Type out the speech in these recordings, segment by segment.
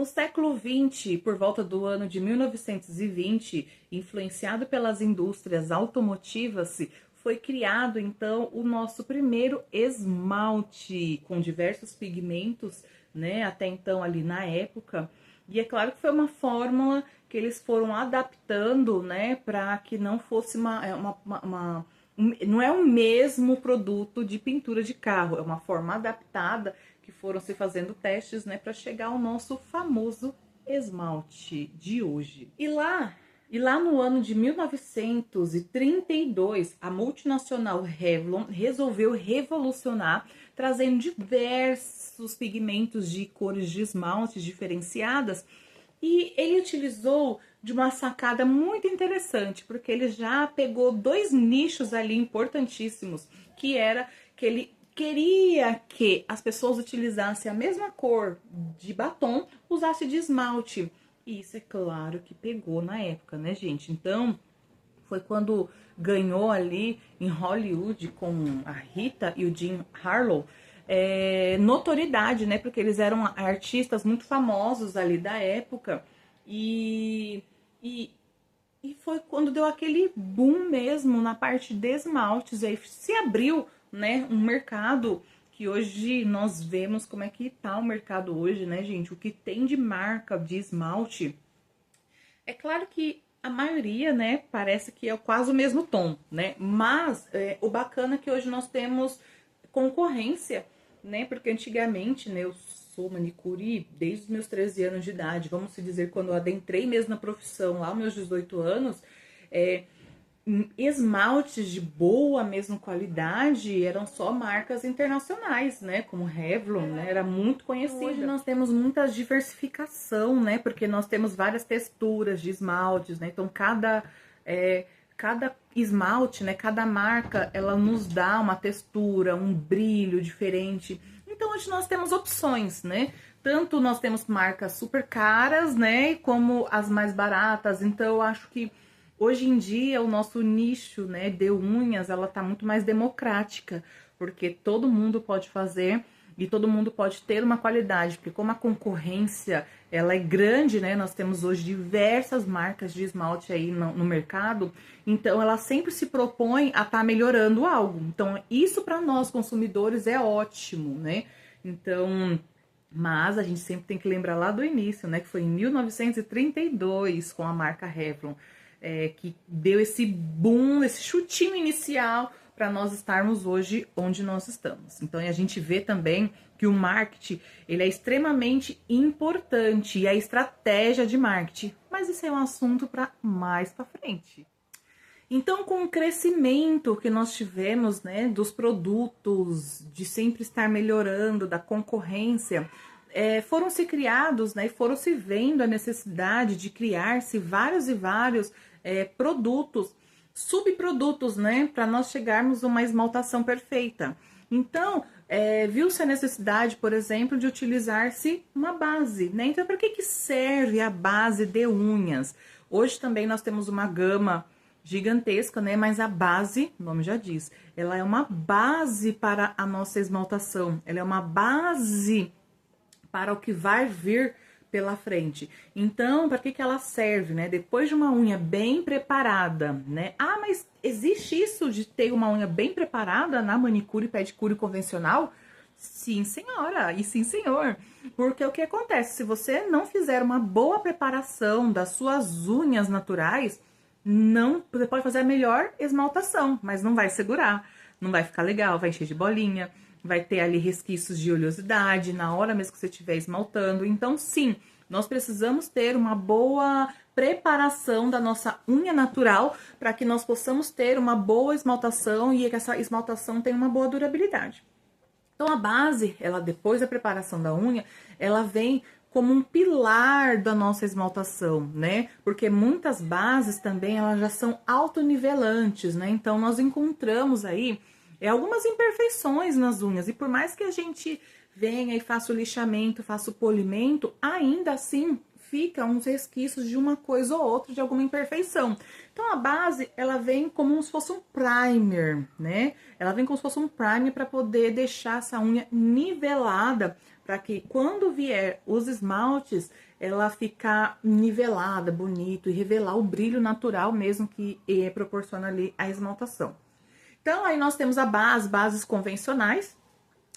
No século XX, por volta do ano de 1920, influenciado pelas indústrias automotivas, foi criado então o nosso primeiro esmalte com diversos pigmentos, né? Até então ali na época. E é claro que foi uma fórmula que eles foram adaptando, né, para que não fosse não é o mesmo produto de pintura de carro, é uma forma adaptada que foram se fazendo testes, né, para chegar ao nosso famoso esmalte de hoje. E lá no ano de 1932, a multinacional Revlon resolveu revolucionar, trazendo diversos pigmentos de cores de esmalte diferenciadas. E ele utilizou de uma sacada muito interessante, porque ele já pegou dois nichos ali importantíssimos, que era que ele queria que as pessoas utilizassem a mesma cor de batom, usasse de esmalte. E isso é claro que pegou na época, né, gente? Então, foi quando ganhou ali em Hollywood com a Rita e o Jim Harlow notoriedade, né? Porque eles eram artistas muito famosos ali da época e, e, e foi quando deu aquele boom mesmo na parte de esmaltes. E aí se abriu, né, um mercado que hoje nós vemos como é que tá o mercado hoje, né, gente? O que tem de marca de esmalte. É claro que a maioria, né, parece que é quase o mesmo tom, né? Mas o bacana é que hoje nós temos concorrência, né? Porque antigamente, né, eu sou manicure desde os meus 13 anos de idade, vamos se dizer, quando eu adentrei mesmo na profissão, lá aos meus 18 anos, esmaltes de boa mesmo qualidade eram só marcas internacionais, né? Como Revlon, né? Era muito conhecida. Hoje nós temos muita diversificação, né? Porque nós temos várias texturas de esmaltes, né? Então cada esmalte, né? Cada marca, ela nos dá uma textura, um brilho diferente. Então hoje nós temos opções, né? Tanto nós temos marcas super caras, né? Como as mais baratas. Então eu acho que hoje em dia, o nosso nicho, né, de unhas, ela tá muito mais democrática, porque todo mundo pode fazer e todo mundo pode ter uma qualidade, porque como a concorrência, ela é grande, né, nós temos hoje diversas marcas de esmalte aí no mercado, então ela sempre se propõe a estar melhorando algo. Então, isso para nós consumidores é ótimo, né? Então, mas a gente sempre tem que lembrar lá do início, né, que foi em 1932 com a marca Revlon. Que deu esse boom, esse chutinho inicial para nós estarmos hoje onde nós estamos. Então, a gente vê também que o marketing, ele é extremamente importante e a estratégia de marketing, mas isso é um assunto para mais para frente. Então, com o crescimento que nós tivemos, né, dos produtos, de sempre estar melhorando, da concorrência, foram se criados, né, e foram se vendo a necessidade de criar-se vários e vários produtos, subprodutos, né, para nós chegarmos a uma esmaltação perfeita. Então, viu-se a necessidade, por exemplo, de utilizar-se uma base, né? Então, para que serve a base de unhas? Hoje também nós temos uma gama gigantesca, né? Mas a base, o nome já diz, ela é uma base para a nossa esmaltação, ela é uma base para o que vai vir pela frente. Então, para que ela serve, né? Depois de uma unha bem preparada, né? Ah, mas existe isso de ter uma unha bem preparada na manicure e pedicure convencional? Sim, senhora, e sim, senhor. Porque o que acontece? Se você não fizer uma boa preparação das suas unhas naturais, não, você pode fazer a melhor esmaltação, mas não vai segurar, não vai ficar legal, vai encher de bolinha, vai ter ali resquícios de oleosidade na hora mesmo que você estiver esmaltando. Então, sim, nós precisamos ter uma boa preparação da nossa unha natural para que nós possamos ter uma boa esmaltação e que essa esmaltação tenha uma boa durabilidade. Então, a base, ela depois da preparação da unha, ela vem como um pilar da nossa esmaltação, né? Porque muitas bases também, elas já são autonivelantes, né? Então, nós encontramos aí algumas imperfeições nas unhas. E por mais que a gente venha e faça o lixamento, faça o polimento, ainda assim fica uns resquícios de uma coisa ou outra, de alguma imperfeição. Então, a base, ela vem como se fosse um primer, né? Ela vem como se fosse um primer para poder deixar essa unha nivelada, para que quando vier os esmaltes, ela ficar nivelada, bonito, e revelar o brilho natural mesmo que proporciona ali a esmaltação. Então, aí nós temos bases convencionais,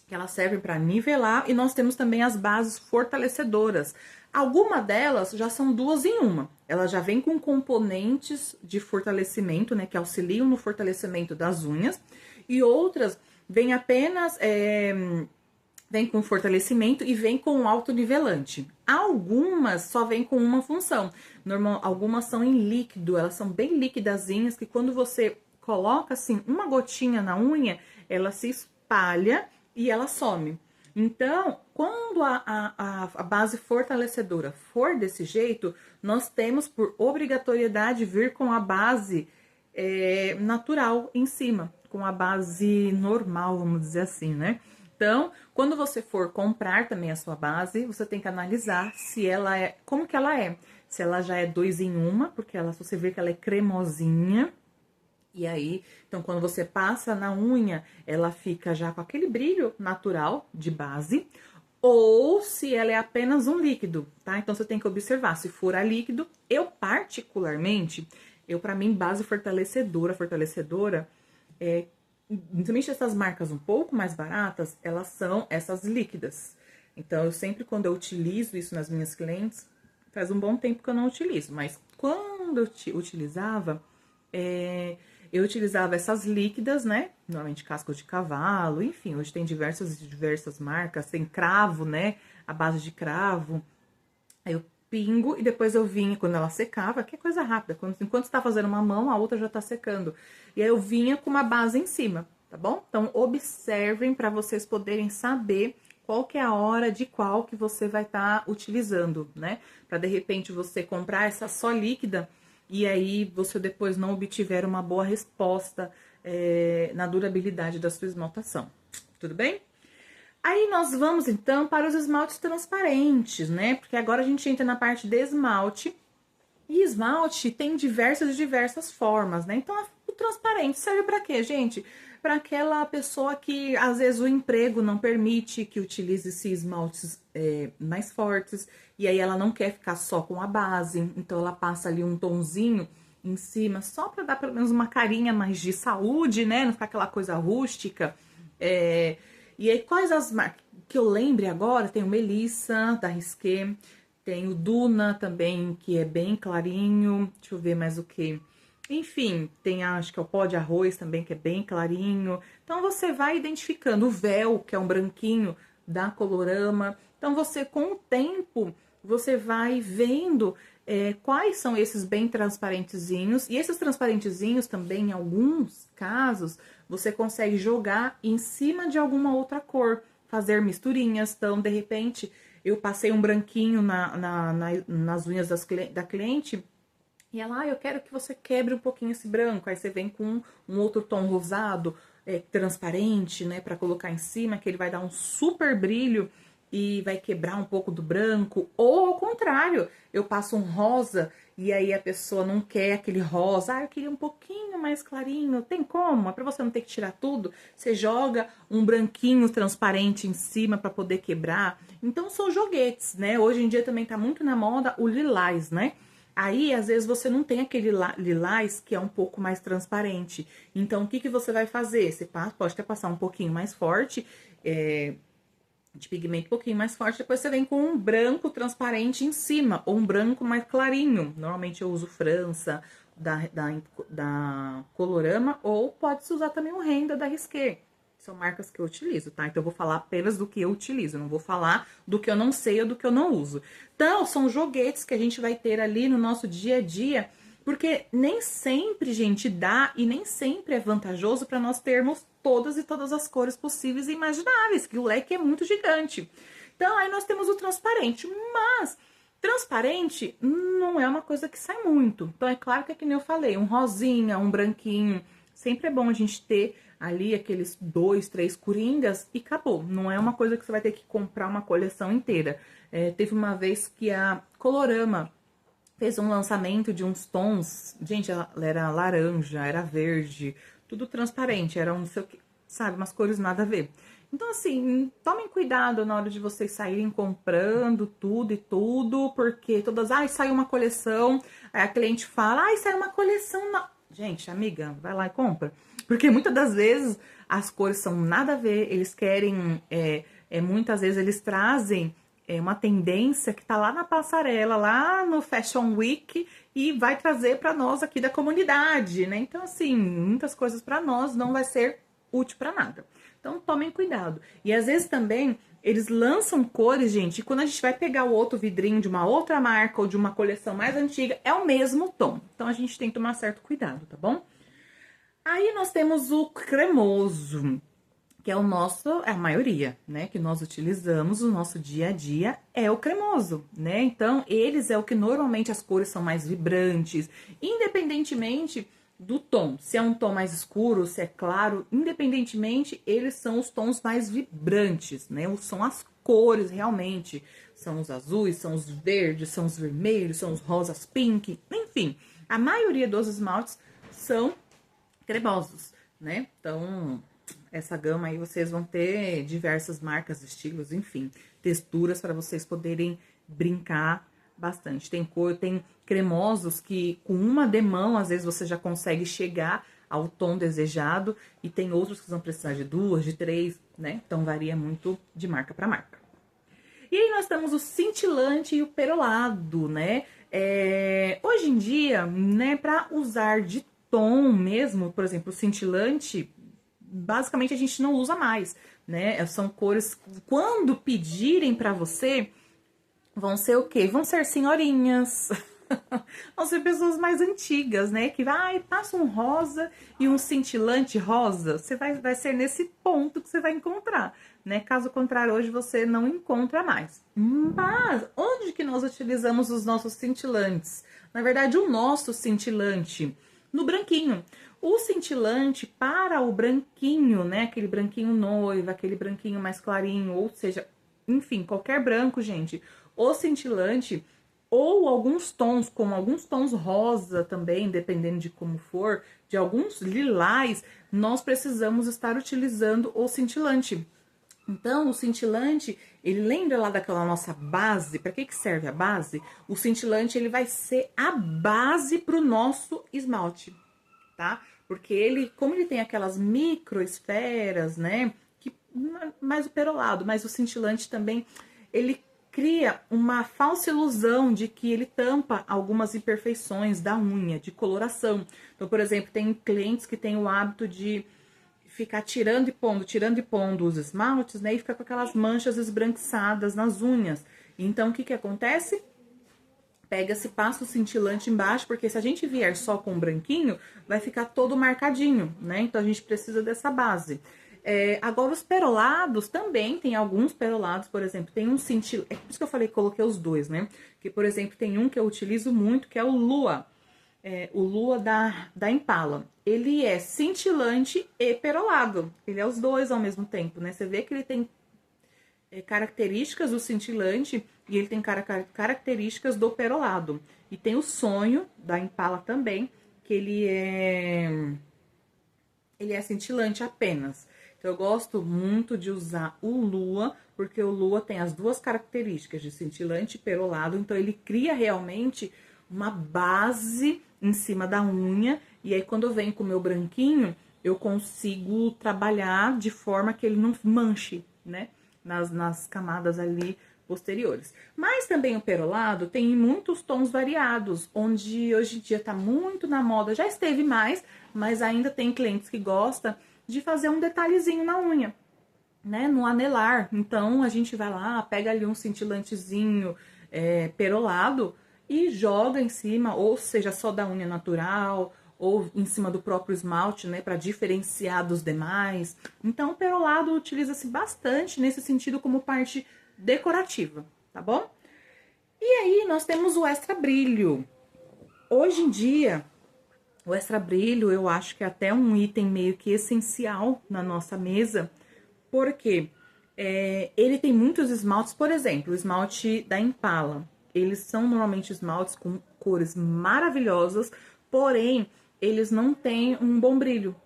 que elas servem para nivelar, e nós temos também as bases fortalecedoras. Algumas delas já são 2 em 1. Ela já vem com componentes de fortalecimento, né, que auxiliam no fortalecimento das unhas, e outras vem apenas vem com fortalecimento e vem com autonivelante. Algumas só vem com uma função. Algumas são em líquido, elas são bem líquidazinhas, que quando você coloca assim uma gotinha na unha, ela se espalha e ela some. Então, quando a base fortalecedora for desse jeito, nós temos por obrigatoriedade vir com a base natural em cima, com a base normal, vamos dizer assim, né? Então, quando você for comprar também a sua base, você tem que analisar se ela como que ela é. Se ela já é 2 em 1, porque você vê que ela é cremosinha. E aí, então, quando você passa na unha, ela fica já com aquele brilho natural de base. Ou se ela é apenas um líquido, tá? Então, você tem que observar. Se for a líquido, eu particularmente, pra mim, base fortalecedora, principalmente essas marcas um pouco mais baratas, elas são essas líquidas. Então, eu sempre, quando eu utilizo isso nas minhas clientes, faz um bom tempo que eu não utilizo, mas quando eu utilizava, eu utilizava essas líquidas, né? Normalmente casca de cavalo, enfim, hoje tem diversas marcas, tem cravo, né? A base de cravo. Aí eu pingo e depois eu vinha, quando ela secava, que é coisa rápida, enquanto você tá fazendo uma mão, a outra já tá secando. E aí eu vinha com uma base em cima, tá bom? Então, observem para vocês poderem saber qual que é a hora de qual que você vai estar utilizando, né? Para de repente você comprar essa só líquida e aí você depois não obtiver uma boa resposta na durabilidade da sua esmaltação. Tudo bem? Aí nós vamos então para os esmaltes transparentes, né? Porque agora a gente entra na parte de esmalte. E esmalte tem diversas formas, né? Então o transparente serve para quê, gente? Para aquela pessoa que às vezes o emprego não permite que utilize esses esmaltes mais fortes, e aí ela não quer ficar só com a base, então ela passa ali um tonzinho em cima, só para dar pelo menos uma carinha mais de saúde, né? Não ficar aquela coisa rústica. E aí, quais as marcas que eu lembre agora? Tem o Melissa, da Risqué, tem o Duna também, que é bem clarinho, deixa eu ver mais o que. Enfim, tem acho que é o pó de arroz também, que é bem clarinho. Então, você vai identificando o véu, que é um branquinho, da Colorama. Então, você, com o tempo, você vai vendo quais são esses bem transparentezinhos. E esses transparentezinhos também, em alguns casos, você consegue jogar em cima de alguma outra cor, fazer misturinhas. Então, de repente, eu passei um branquinho nas unhas da cliente, e ela, eu quero que você quebre um pouquinho esse branco. Aí você vem com um outro tom rosado, transparente, né, pra colocar em cima, que ele vai dar um super brilho e vai quebrar um pouco do branco. Ou ao contrário, eu passo um rosa e aí a pessoa não quer aquele rosa. Eu queria um pouquinho mais clarinho. Tem como? É pra você não ter que tirar tudo. Você joga um branquinho transparente em cima pra poder quebrar. Então, são joguetes, né? Hoje em dia também tá muito na moda o lilás, né? Aí, às vezes, você não tem aquele lilás que é um pouco mais transparente. Então, o que você vai fazer? Você pode até passar um pouquinho mais forte, de pigmento um pouquinho mais forte, depois você vem com um branco transparente em cima, ou um branco mais clarinho. Normalmente eu uso França, da Colorama, ou pode-se usar também o Renda da Risqué. São marcas que eu utilizo, tá? Então eu vou falar apenas do que eu utilizo, não vou falar do que eu não sei ou do que eu não uso. Então, são joguetes que a gente vai ter ali no nosso dia a dia, porque nem sempre, gente, dá e nem sempre é vantajoso para nós termos todas as cores possíveis e imagináveis, que o leque é muito gigante. Então, aí nós temos o transparente, mas transparente não é uma coisa que sai muito. Então, é claro que é que nem eu falei, um rosinha, um branquinho, sempre é bom a gente ter ali aqueles 2, 3 coringas e acabou. Não é uma coisa que você vai ter que comprar uma coleção inteira. Teve uma vez que a Colorama fez um lançamento de uns tons, gente, ela era laranja, era verde, tudo transparente, era um, sabe, umas cores nada a ver. Então, assim, tomem cuidado na hora de vocês saírem comprando tudo e tudo, porque todas, ai, saiu uma coleção, aí a cliente fala, ai, saiu uma coleção. Gente, amiga, vai lá e compra. Porque muitas das vezes as cores são nada a ver, eles querem, muitas vezes eles trazem uma tendência que tá lá na passarela, lá no Fashion Week, e vai trazer para nós aqui da comunidade, né? Então, assim, muitas coisas para nós não vai ser útil para nada. Então, tomem cuidado. E às vezes também eles lançam cores, gente, e quando a gente vai pegar o outro vidrinho de uma outra marca ou de uma coleção mais antiga, é o mesmo tom. Então, a gente tem que tomar certo cuidado, tá bom? Aí nós temos o cremoso, que é o nosso, é a maioria, né, que nós utilizamos no nosso dia a dia, é o cremoso, né? Então, eles é o que normalmente as cores são mais vibrantes, independentemente do tom, se é um tom mais escuro, se é claro, independentemente, eles são os tons mais vibrantes, né? São as cores realmente, são os azuis, são os verdes, são os vermelhos, são os rosas pink, enfim, a maioria dos esmaltes são cremosos, né? Então, essa gama aí vocês vão ter diversas marcas, estilos, enfim, texturas para vocês poderem brincar bastante. Tem cor, tem cremosos que com uma demão, às vezes você já consegue chegar ao tom desejado, e tem outros que vão precisar de 2, de 3, né? Então varia muito de marca para marca. E aí nós temos o cintilante e o perolado, né? Hoje em dia, né, para usar de tom mesmo, por exemplo, o cintilante, basicamente a gente não usa mais, né? São cores, quando pedirem para você, vão ser o quê? Vão ser senhorinhas, vão ser pessoas mais antigas, né? Que vai, passa um rosa e um cintilante rosa, você vai ser nesse ponto que você vai encontrar, né? Caso contrário, hoje você não encontra mais. Mas onde que nós utilizamos os nossos cintilantes? Na verdade, o nosso cintilante no branquinho. O cintilante para o branquinho, né? Aquele branquinho noiva, aquele branquinho mais clarinho, ou seja, enfim, qualquer branco, gente. O cintilante, ou alguns tons, como alguns tons rosa também, dependendo de como for, de alguns lilás, nós precisamos estar utilizando o cintilante. Então, o cintilante, ele lembra lá daquela nossa base? Para que serve a base? O cintilante, ele vai ser a base para o nosso esmalte, tá? Porque ele, como ele tem aquelas microesferas, né? Que, mais o perolado, mas o cintilante também, ele cria uma falsa ilusão de que ele tampa algumas imperfeições da unha, de coloração. Então, por exemplo, tem clientes que têm o hábito de ficar tirando e pondo os esmaltes, né? E fica com aquelas manchas esbranquiçadas nas unhas. Então, o que que acontece? Pega-se, passa o cintilante embaixo, porque se a gente vier só com o branquinho, vai ficar todo marcadinho, né? Então, a gente precisa dessa base. Agora, os perolados também, tem alguns perolados, por exemplo, tem um cintilante, é por isso que eu falei que coloquei os dois, né? Que, por exemplo, tem um que eu utilizo muito, que é o Lua. O Lua da Impala. Ele é cintilante e perolado. Ele é os dois ao mesmo tempo, né? Você vê que ele tem características do cintilante e ele tem características do perolado. E tem o Sonho da Impala também, que ele é cintilante apenas. Então, eu gosto muito de usar o Lua, porque o Lua tem as duas características de cintilante e perolado. Então, ele cria realmente uma base em cima da unha. E aí, quando eu venho com o meu branquinho, eu consigo trabalhar de forma que ele não manche, né? Nas camadas ali posteriores. Mas também o perolado tem muitos tons variados, onde hoje em dia tá muito na moda, já esteve mais, mas ainda tem clientes que gostam de fazer um detalhezinho na unha, né, no anelar. Então, a gente vai lá, pega ali um cintilantezinho perolado e joga em cima, ou seja, só da unha natural, ou em cima do próprio esmalte, né, para diferenciar dos demais. Então, o perolado utiliza-se bastante nesse sentido como parte decorativa, tá bom? E aí, nós temos o extra brilho. Hoje em dia, o extra brilho, eu acho que é até um item meio que essencial na nossa mesa, porque ele tem muitos esmaltes, por exemplo, o esmalte da Impala. Eles são normalmente esmaltes com cores maravilhosas, porém, eles não têm um bom brilho.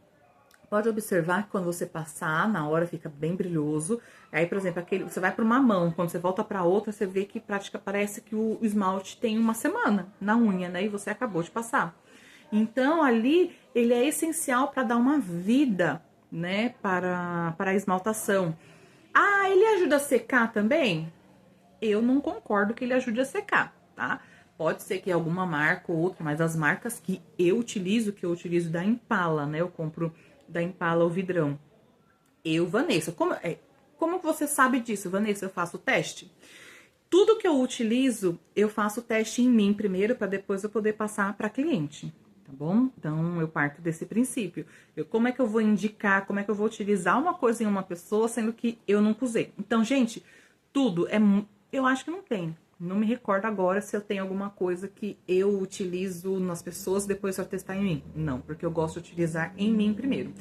Pode observar que quando você passar, na hora fica bem brilhoso. Aí, por exemplo, você vai para uma mão, quando você volta para outra, você vê que parece que o esmalte tem uma semana na unha, né? E você acabou de passar. Então, ali, ele é essencial para dar uma vida, né, para a esmaltação. Ah, ele ajuda a secar também? Eu não concordo que ele ajude a secar, tá? Pode ser que alguma marca ou outra, mas as marcas que eu utilizo da Impala, né? Eu compro da Impala o vidrão. Vanessa, como você sabe disso, Vanessa? Eu faço o teste. Tudo que eu utilizo, eu faço o teste em mim primeiro, para depois eu poder passar para cliente, tá bom? Então, eu parto desse princípio. Como é que eu vou indicar, como é que eu vou utilizar uma coisa em uma pessoa, sendo que eu não usei? Então, gente, tudo eu acho que não tem. Não me recordo agora se eu tenho alguma coisa que eu utilizo nas pessoas, depois eu testar em mim. Não, porque eu gosto de utilizar em mim primeiro.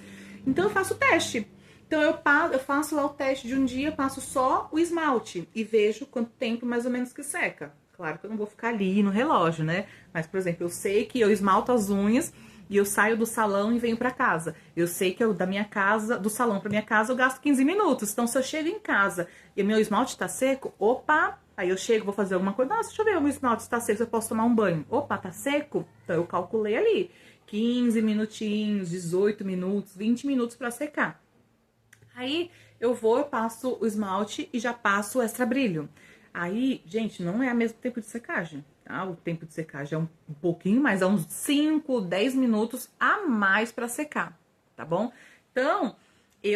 Então, eu faço o teste. Então, eu faço lá o teste de um dia, passo só o esmalte e vejo quanto tempo mais ou menos que seca. Claro que eu não vou ficar ali no relógio, né? Mas, por exemplo, eu sei que eu esmalto as unhas e eu saio do salão e venho pra casa. Eu sei que do salão pra minha casa, eu gasto 15 minutos. Então, se eu chego em casa e o meu esmalte tá seco, opa, aí eu chego, vou fazer alguma coisa. Nossa, deixa eu ver, o meu esmalte tá seco, eu posso tomar um banho. Opa, tá seco? Então, eu calculei ali 15 minutinhos, 18 minutos, 20 minutos pra secar. Aí, eu passo o esmalte e já passo o extra brilho. Aí, gente, não é o mesmo tempo de secagem, tá? O tempo de secagem é um pouquinho mais, é uns 5, 10 minutos a mais pra secar, tá bom? Então,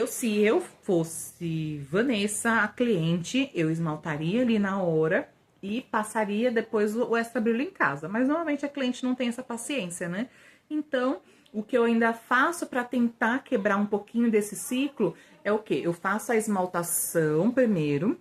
se eu fosse Vanessa, a cliente, eu esmaltaria ali na hora e passaria depois o extra brilho em casa. Mas, normalmente, a cliente não tem essa paciência, né? Então, o que eu ainda faço para tentar quebrar um pouquinho desse ciclo é o quê? Eu faço a esmaltação primeiro,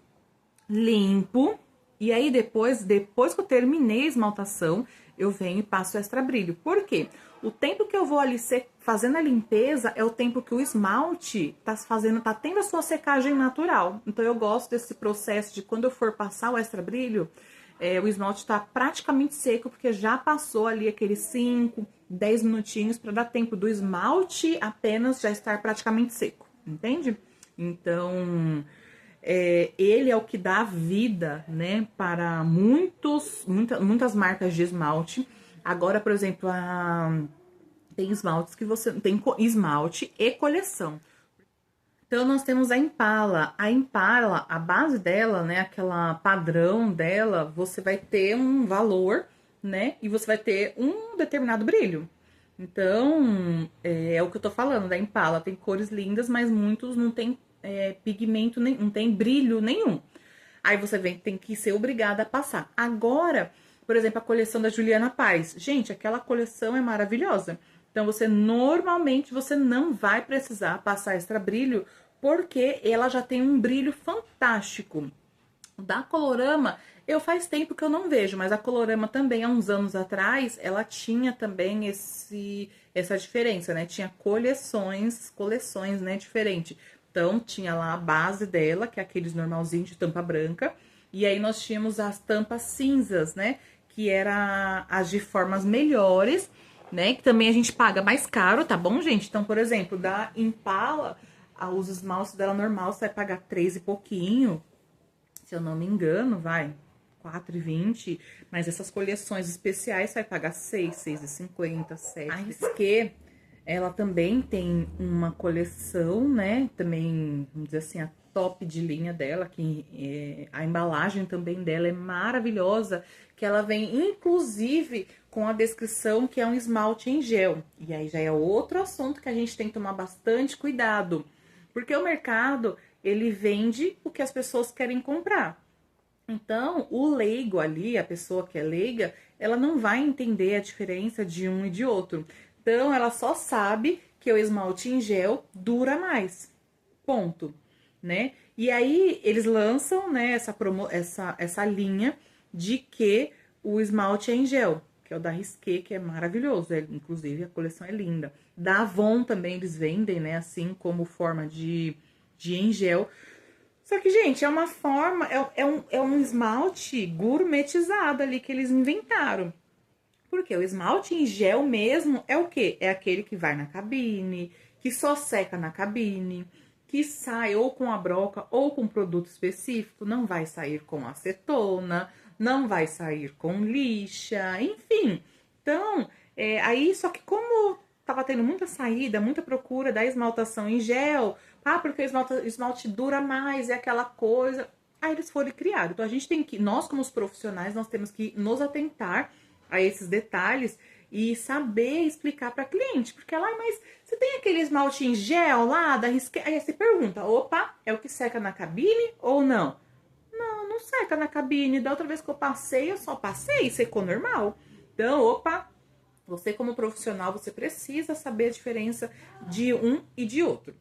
limpo, e aí depois que eu terminei a esmaltação, eu venho e passo o extra brilho. Por quê? O tempo que eu vou ali fazendo a limpeza é o tempo que o esmalte tá tendo a sua secagem natural. Então, eu gosto desse processo de quando eu for passar o extra brilho, o esmalte tá praticamente seco, porque já passou ali aqueles 5, 10 minutinhos para dar tempo do esmalte apenas já estar praticamente seco, entende? Então, ele é o que dá vida, né, para muitas marcas de esmalte. Agora, por exemplo, tem esmaltes que tem esmalte e coleção. Então, nós temos a Impala. A Impala, a base dela, né, aquela padrão dela, você vai ter um valor, né, e você vai ter um determinado brilho. Então, é o que eu tô falando da Impala. Tem cores lindas, mas muitos não tem pigmento, não tem brilho nenhum. Aí você tem que ser obrigada a passar. Agora, por exemplo, a coleção da Juliana Paz. Gente, aquela coleção é maravilhosa. Então, normalmente, você não vai precisar passar extra brilho, porque ela já tem um brilho fantástico. Da Colorama, faz tempo que eu não vejo, mas a Colorama também, há uns anos atrás, ela tinha também essa diferença, né? Tinha coleções, né, diferente. Então, tinha lá a base dela, que é aqueles normalzinhos de tampa branca, e aí nós tínhamos as tampas cinzas, né? Que era as de formas melhores, né? Que também a gente paga mais caro, tá bom, gente? Então, por exemplo, da Impala, os esmaltes dela normal, você vai pagar 3 e pouquinho, se eu não me engano, vai, 4,20, mas essas coleções especiais você vai pagar 6, 6,50, 7. A Risqué, ela também tem uma coleção, né, também, vamos dizer assim, a top de linha dela, que a embalagem também dela é maravilhosa, que ela vem, inclusive, com a descrição que é um esmalte em gel. E aí já é outro assunto que a gente tem que tomar bastante cuidado, porque o mercado, ele vende o que as pessoas querem comprar. Então, o leigo ali, a pessoa que é leiga, ela não vai entender a diferença de um e de outro. Então, ela só sabe que o esmalte em gel dura mais. Ponto, né? E aí, eles lançam, né, essa linha de que o esmalte é em gel, que é o da Risqué, que é maravilhoso. Inclusive, a coleção é linda. Da Avon também eles vendem, né, assim como forma de em gel. Só que, gente, é uma forma, é um esmalte gourmetizado ali que eles inventaram. Porque o esmalte em gel mesmo é o quê? É aquele que vai na cabine, que só seca na cabine, que sai ou com a broca ou com produto específico, não vai sair com acetona, não vai sair com lixa, enfim. Então, aí só que como tava tendo muita saída, muita procura da esmaltação em gel, porque o esmalte dura mais, é aquela coisa. Aí eles foram criados. Então a gente tem que, nós como os profissionais, nós temos que nos atentar a esses detalhes e saber explicar para cliente, porque ela, mas você tem aquele esmalte em gel lá da Risqué? Aí você pergunta, opa, é o que seca na cabine ou não? Não, não seca na cabine. Da outra vez que eu passei, eu só passei e secou normal. Então, opa, você como profissional, você precisa saber a diferença de um e de outro.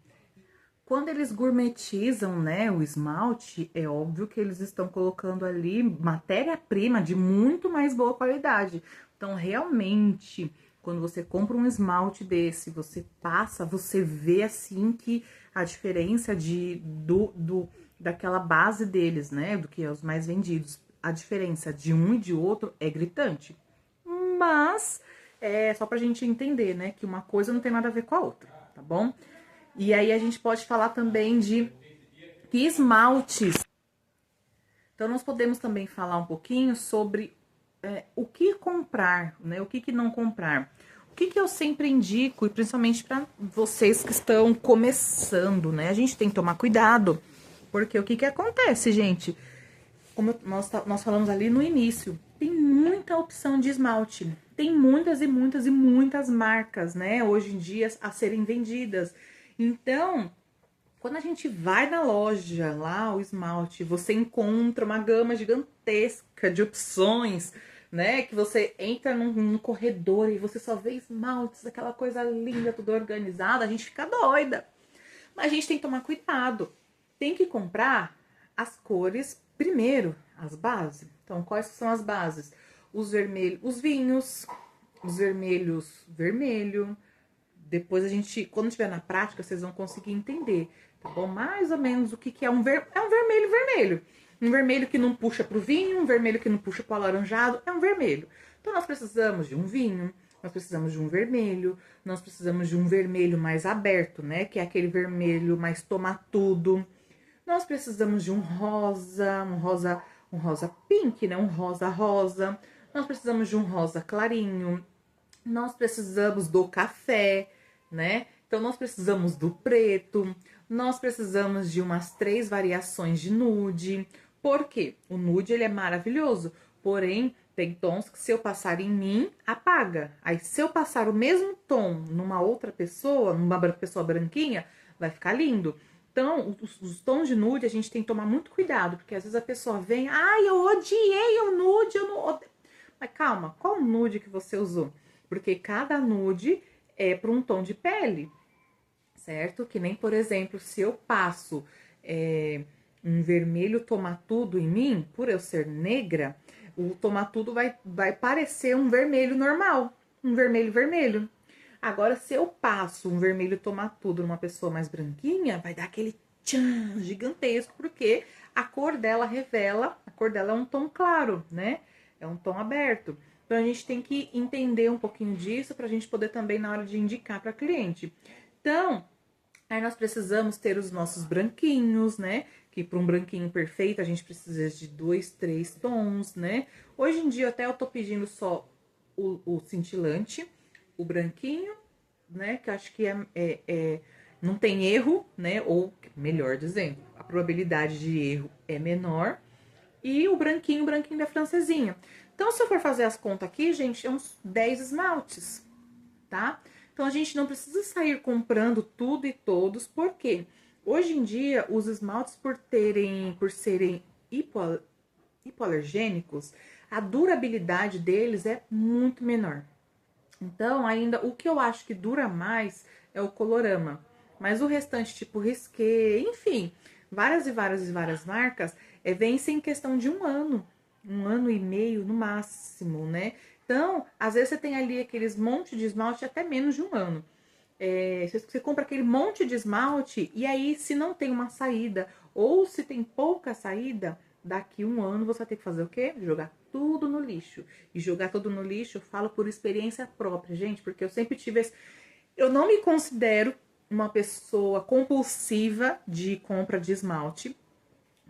Quando eles gourmetizam, né, o esmalte, é óbvio que eles estão colocando ali matéria-prima de muito mais boa qualidade. Então, realmente, quando você compra um esmalte desse, você passa, você vê assim que a diferença daquela base deles, né, do que é os mais vendidos, a diferença de um e de outro é gritante. Mas é só pra gente entender, né, que uma coisa não tem nada a ver com a outra, tá bom? E aí a gente pode falar também de esmaltes. Então, nós podemos também falar um pouquinho sobre o que comprar, né? O que não comprar. O que eu sempre indico, e principalmente para vocês que estão começando, né? A gente tem que tomar cuidado, porque o que acontece, gente? Como nós falamos ali no início, tem muita opção de esmalte. Tem muitas e muitas e muitas marcas, né? Hoje em dia a serem vendidas. Então, quando a gente vai na loja, lá o esmalte, você encontra uma gama gigantesca de opções, né? Que você entra num corredor e você só vê esmaltes, aquela coisa linda, tudo organizado, a gente fica doida. Mas a gente tem que tomar cuidado. Tem que comprar as cores primeiro, as bases. Então, quais são as bases? Os vermelhos, os vinhos, os vermelhos, vermelho. Depois a gente, quando estiver na prática, vocês vão conseguir entender, tá bom? Mais ou menos o que é um vermelho vermelho. Um vermelho que não puxa pro vinho, um vermelho que não puxa pro alaranjado, é um vermelho. Então nós precisamos de um vinho, nós precisamos de um vermelho, nós precisamos de um vermelho mais aberto, né? Que é aquele vermelho mais tomatudo. Nós precisamos de um rosa pink, né? Um rosa rosa. Nós precisamos de um rosa clarinho. Nós precisamos do café, né? Então, nós precisamos do preto, nós precisamos de umas 3 variações de nude. Por quê? O nude, ele é maravilhoso, porém, tem tons que se eu passar em mim, apaga. Aí, se eu passar o mesmo tom numa outra pessoa, numa pessoa branquinha, vai ficar lindo. Então, os tons de nude, a gente tem que tomar muito cuidado, porque às vezes a pessoa vem, ai, eu odiei o nude, eu não... Mas calma, qual nude que você usou? Porque cada nude é para um tom de pele, certo? Que nem, por exemplo, se eu passo um vermelho tomatudo em mim, por eu ser negra, o tomatudo vai parecer um vermelho normal, um vermelho vermelho. Agora, se eu passo um vermelho tomatudo numa pessoa mais branquinha, vai dar aquele tchan gigantesco, porque a cor dela revela, a cor dela é um tom claro, né? É um tom aberto. Então, a gente tem que entender um pouquinho disso para a gente poder também, na hora de indicar para cliente. Então, aí nós precisamos ter os nossos branquinhos, né? Que para um branquinho perfeito, a gente precisa de 2, 3 tons, né? Hoje em dia, até eu tô pedindo só o cintilante, o branquinho, né? Que eu acho que não tem erro, né? Ou, melhor dizendo, a probabilidade de erro é menor. E o branquinho da francesinha. Então, se eu for fazer as contas aqui, gente, é uns 10 esmaltes, tá? Então, a gente não precisa sair comprando tudo e todos, porque hoje em dia, os esmaltes, por serem hipoalergênicos, a durabilidade deles é muito menor. Então, ainda, o que eu acho que dura mais é o Colorama. Mas o restante, tipo Risqué, enfim, várias e várias e várias marcas, vencem em questão de 1 ano e meio no máximo, né? Então, às vezes você tem ali aqueles monte de esmalte até menos de 1 ano. Você compra aquele monte de esmalte e aí, se não tem uma saída ou se tem pouca saída, daqui 1 ano você vai ter que fazer o quê? Jogar tudo no lixo. E jogar tudo no lixo, eu falo por experiência própria, gente, porque eu sempre tive esse... Eu não me considero uma pessoa compulsiva de compra de esmalte.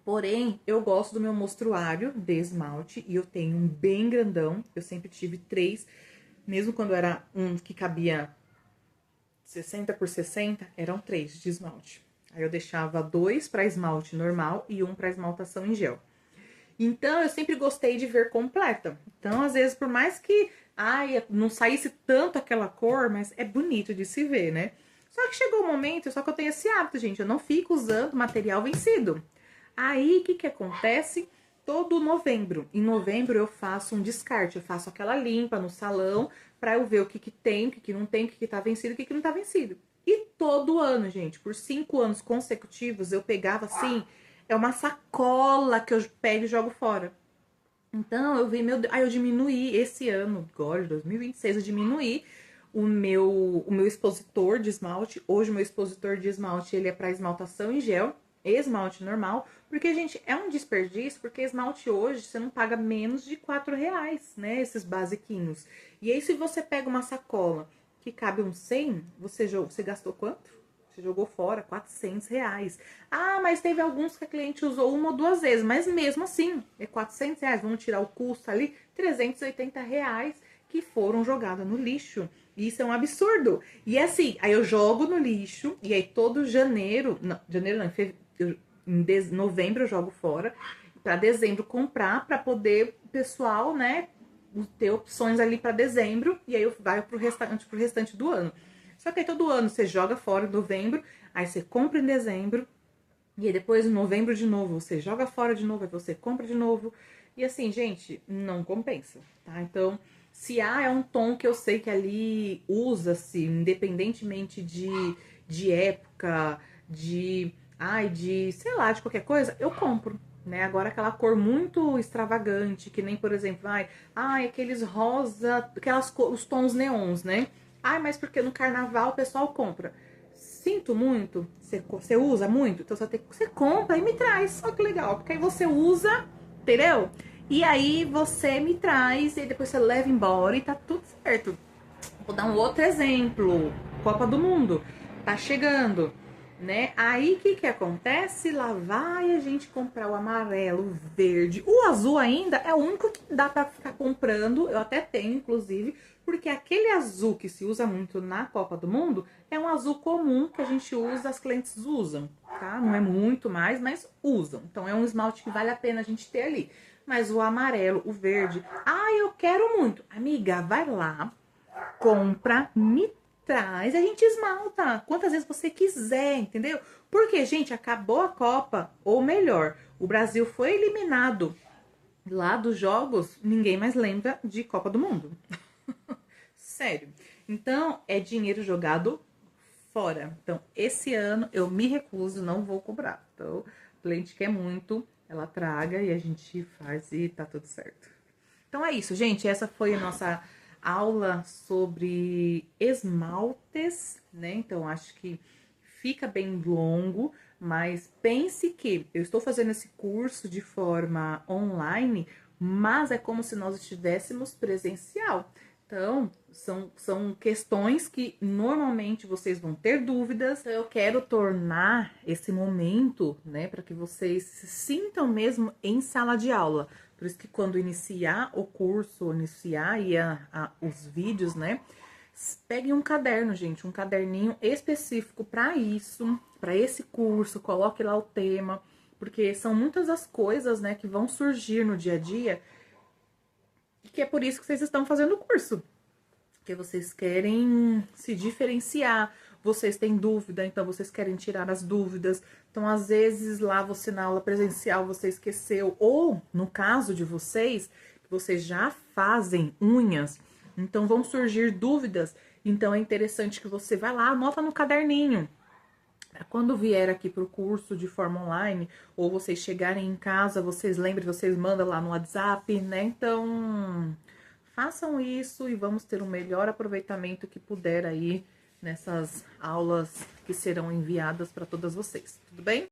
Porém, eu gosto do meu mostruário de esmalte e eu tenho um bem grandão. Eu sempre tive 3, mesmo quando era um que cabia 60 por 60, eram 3 de esmalte. Aí eu deixava 2 para esmalte normal e 1 para esmaltação em gel. Então, eu sempre gostei de ver completa. Então, às vezes, por mais que não saísse tanto aquela cor, mas é bonito de se ver, né? Só que chegou o momento, só que eu tenho esse hábito, gente, eu não fico usando material vencido. Aí, o que que acontece? Todo novembro. Em novembro eu faço um descarte, eu faço aquela limpa no salão pra eu ver o que que tem, o que que não tem, o que que tá vencido, o que que não tá vencido. E todo ano, gente, por 5 anos consecutivos, eu pegava assim, é uma sacola que eu pego e jogo fora. Então, eu vi, meu Deus, aí eu diminuí esse ano, agora, 2026, eu diminuí o meu expositor de esmalte. Hoje, o meu expositor de esmalte, ele é para esmaltação em gel, esmalte normal, porque, gente, é um desperdício, porque esmalte hoje, você não paga menos de R$ 4, né, esses basiquinhos. E aí, se você pega uma sacola que cabe uns 100, você gastou quanto? Você jogou fora R$ 400. Ah, mas teve alguns que a cliente usou 1 ou 2 vezes, mas mesmo assim, é R$ 400. Vamos tirar o custo ali, R$ 380 que foram jogados no lixo. Isso é um absurdo. E assim, aí eu jogo no lixo, e aí todo janeiro, não, em novembro eu jogo fora, para dezembro comprar, para poder o pessoal, né, ter opções ali para dezembro, e aí vai pro restante do ano. Só que aí todo ano você joga fora em novembro, aí você compra em dezembro, e aí depois em novembro de novo você joga fora de novo, aí você compra de novo. E assim, gente, não compensa, tá? Então, se é um tom que eu sei que ali usa-se, independentemente de época, sei lá, de qualquer coisa, eu compro. Né? Agora aquela cor muito extravagante, que nem, por exemplo, aqueles rosa, os tons neons, né? Mas porque no carnaval o pessoal compra. Sinto muito, você usa muito, então você compra e me traz. Olha que legal, porque aí você usa, entendeu? E aí você me traz e depois você leva embora e tá tudo certo. Vou dar um outro exemplo. Copa do Mundo tá chegando, né? Aí o que acontece? Lá vai a gente comprar o amarelo, o verde, o azul ainda é o único que dá pra ficar comprando. Eu até tenho, inclusive, porque aquele azul que se usa muito na Copa do Mundo é um azul comum que a gente usa, as clientes usam, tá? Não é muito mais, mas usam. Então é um esmalte que vale a pena a gente ter ali. Mas o amarelo, o verde, eu quero muito. Amiga, vai lá, compra, me traz, a gente esmalta quantas vezes você quiser, entendeu? Porque, gente, acabou a Copa, ou melhor, o Brasil foi eliminado lá dos jogos, ninguém mais lembra de Copa do Mundo. Sério. Então, é dinheiro jogado fora. Então, esse ano eu me recuso, não vou cobrar. Então, o cliente quer muito, ela traga e a gente faz e tá tudo certo. Então é isso, gente. Essa foi a nossa aula sobre esmaltes, né? Então, acho que fica bem longo, mas pense que eu estou fazendo esse curso de forma online, mas é como se nós estivéssemos presencial. Então, são questões que normalmente vocês vão ter dúvidas. Então, eu quero tornar esse momento, né, para que vocês se sintam mesmo em sala de aula. Por isso que quando iniciar o curso, iniciar os vídeos, né, peguem um caderno, gente, um caderninho específico para isso, para esse curso, coloque lá o tema, porque são muitas as coisas, né, que vão surgir no dia a dia, e que é por isso que vocês estão fazendo o curso. Porque vocês querem se diferenciar, vocês têm dúvida, então vocês querem tirar as dúvidas. Então, às vezes, lá você na aula presencial você esqueceu, ou no caso de vocês já fazem unhas, então vão surgir dúvidas. Então, é interessante que você vá lá, anota no caderninho. Quando vier aqui pro curso de forma online, ou vocês chegarem em casa, vocês lembrem, vocês mandam lá no WhatsApp, né? Então, façam isso e vamos ter o melhor aproveitamento que puder aí nessas aulas que serão enviadas para todas vocês, tudo bem?